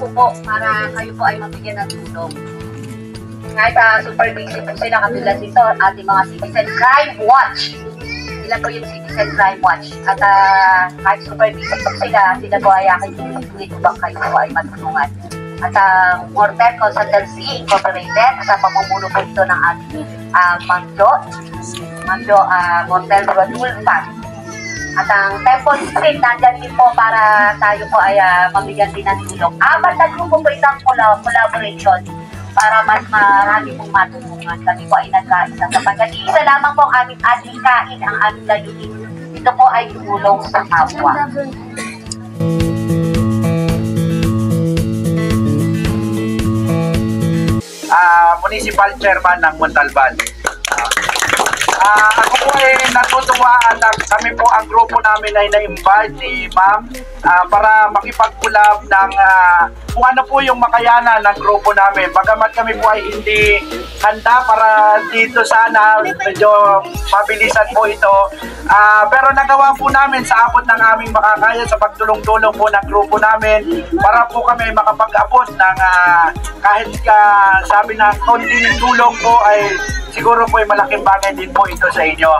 grupo po para kayo po ay mabigyan ng tulong. Kahit super busy po sila, katulad dito, ating mga Citizen Crime Watch. Sila po yung Citizen Crime Watch. At kahit super busy po sila po ay aking tutulungan upang kayo po ay matulungan. At ang Mortel Consultancy Incorporated, sa pamumuno po ito ng ating Mangjo Mortel Rodulfan. At ang Temple Street, nandyan din po para tayo po ay mabigyan din ng tulong. Apat na grupo po itong collaboration para mas marami pong matulungan. Kami po ay nagkaisa sapagkat isa lamang po ang aming adhikain, ang aming layunin. Ito po ay tulong sa kapwa. Municipal Chairman ng Montalban. Ako po ay natutuwa at kami po ang grupo namin ay na-invite ni Ma'am para makipag-collab ng kung ano po yung makayanan ng grupo namin. Bagamat kami po ay hindi handa para dito sana, medyo mabilisan po ito. Pero nagawa po namin sa abot ng aming makakaya sa pagtulong-tulong po ng grupo namin para po kami makapag-abot ng kahit sabi na konting tulong po ay siguro po ay malaking bagay din po ito sa inyo.